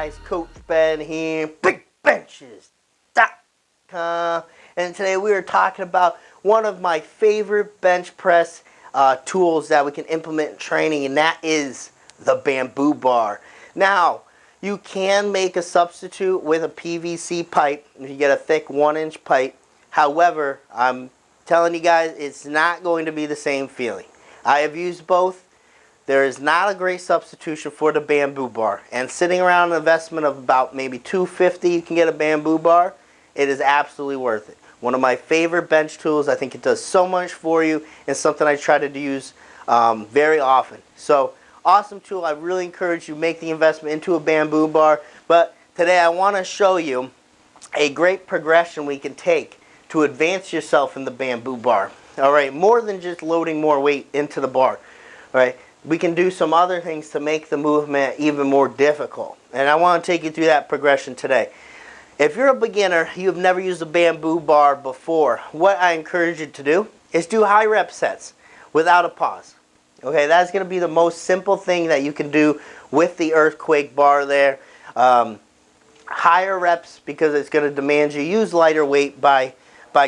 guys, Coach Ben here, bigbenchas.com, and today we are talking about one of my favorite bench press tools that we can implement in training, and that is the bamboo bar. Now, you can make a substitute with a PVC pipe if you get a thick 1-inch pipe. However, I'm telling you guys, it's not going to be the same feeling. I have used both. There is not a great substitution for the bamboo bar. And sitting around an investment of about maybe $250, you can get a bamboo bar. It is absolutely worth it. One of my favorite bench tools. I think it does so much for you, and something I try to use very often. So, awesome tool. I really encourage you to make the investment into a bamboo bar. But today I want to show you a great progression we can take to advance yourself in the bamboo bar. Alright, more than just loading more weight into the bar. Alright, we can do some other things to make the movement even more difficult. And I want to take you through that progression today. If you're a beginner, you've never used a bamboo bar before, what I encourage you to do is do high rep sets without a pause. Okay, that's going to be the most simple thing that you can do with the earthquake bar there. Higher reps, because it's going to demand you use lighter weight by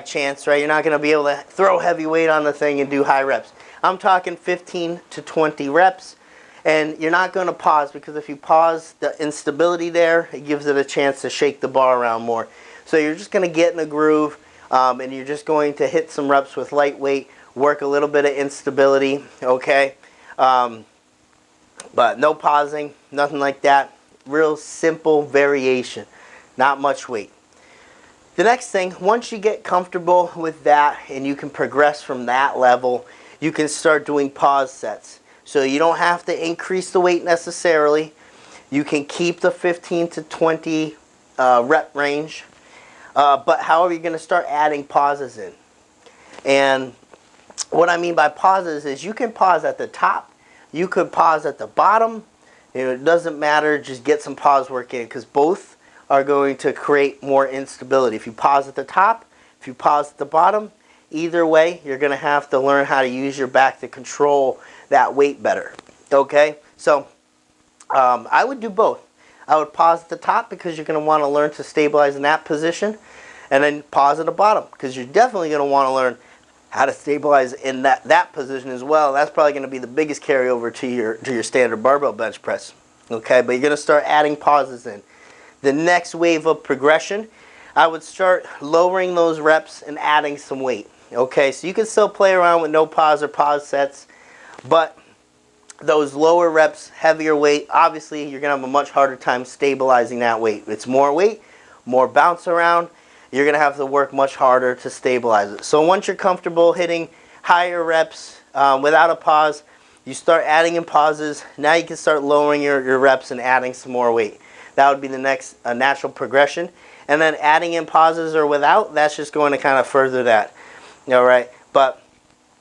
chance, right? You're not going to be able to throw heavy weight on the thing and do high reps. I'm talking 15 to 20 reps, and you're not going to pause, because if you pause the instability there, it gives it a chance to shake the bar around more. So you're just going to get in a groove, and you're just going to hit some reps with light weight, work a little bit of instability, okay? But no pausing, nothing like that. Real simple variation, not much weight. The next thing, once you get comfortable with that and you can progress from that level, you can start doing pause sets. So you don't have to increase the weight necessarily. You can keep the 15 to 20 rep range. But however, you're going to start adding pauses in. And what I mean by pauses is you can pause at the top. You could pause at the bottom. You know, it doesn't matter. Just get some pause work in, because both are going to create more instability. If you pause at the top, if you pause at the bottom, either way, you're going to have to learn how to use your back to control that weight better. Okay? So, I would do both. I would pause at the top, because you're going to want to learn to stabilize in that position. And then pause at the bottom, because you're definitely going to want to learn how to stabilize in that position as well. That's probably going to be the biggest carryover to your standard barbell bench press. Okay? But you're going to start adding pauses in. The next wave of progression, I would start lowering those reps and adding some weight. Okay, so you can still play around with no pause or pause sets, but those lower reps, heavier weight, obviously you're going to have a much harder time stabilizing that weight. It's more weight, more bounce around. You're going to have to work much harder to stabilize it. So once you're comfortable hitting higher reps without a pause, you start adding in pauses. Now you can start lowering your reps and adding some more weight. That would be the next natural progression. And then adding in pauses or without, that's just going to kind of further that. All right, but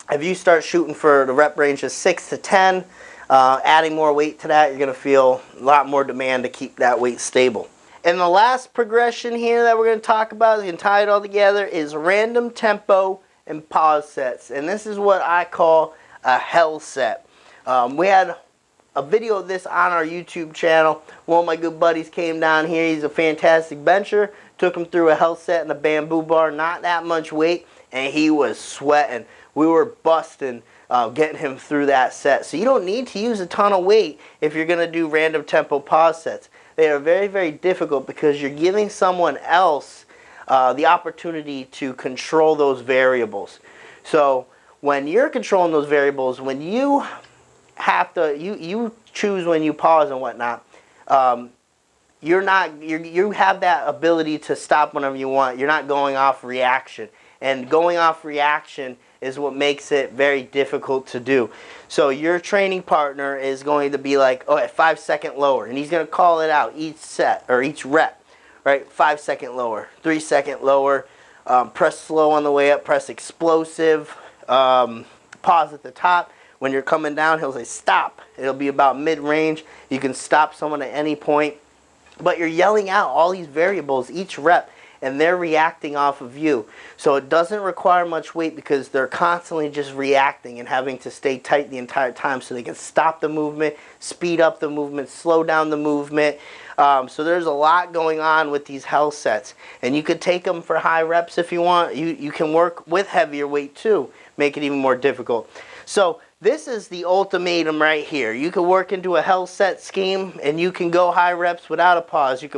if you start shooting for the rep range of 6 to 10, adding more weight to that, you're going to feel a lot more demand to keep that weight stable. And the last progression here that we're going to talk about, you can tie it all together, is random tempo and pause sets. And this is what I call a hell set. We had a video of this on our YouTube channel. One of my good buddies came down here. He's a fantastic bencher. Took him through a hell set in a bamboo bar, not that much weight, and he was sweating. We were busting getting him through that set. So you don't need to use a ton of weight if you're going to do random tempo pause sets. They are very, very difficult, because you're giving someone else the opportunity to control those variables. So when you're controlling those variables, when you have to, you choose when you pause and whatnot, you have that ability to stop whenever you want. You're not going off reaction. And going off reaction is what makes it very difficult to do. So your training partner is going to be like, oh, at 5 second lower, and he's going to call it out each set or each rep, right? 5 second lower, 3 second lower, press slow on the way up, press explosive, pause at the top. When you're coming down, he'll say stop. It'll be about mid-range. You can stop someone at any point. But you're yelling out all these variables each rep, and they're reacting off of you. So it doesn't require much weight because they're constantly just reacting and having to stay tight the entire time so they can stop the movement, speed up the movement, slow down the movement. So there's a lot going on with these health sets, and you could take them for high reps if you want. You can work with heavier weight too, make it even more difficult. So this is the ultimatum right here. You can work into a health set scheme and you can go high reps without a pause. You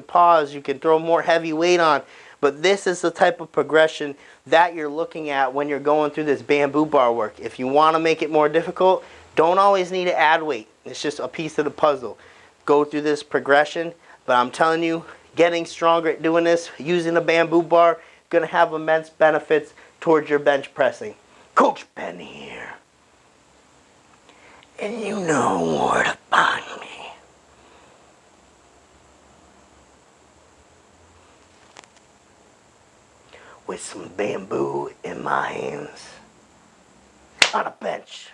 can throw more heavy weight on, but this is the type of progression that you're looking at when you're going through this bamboo bar work. If you want to make it more difficult, don't always need to add weight. It's just a piece of the puzzle. Go through this progression, but I'm telling you, getting stronger at doing this, using a bamboo bar, going to have immense benefits towards your bench pressing. Coach Ben here. And you know where to find me. With some bamboo in my hands on a bench.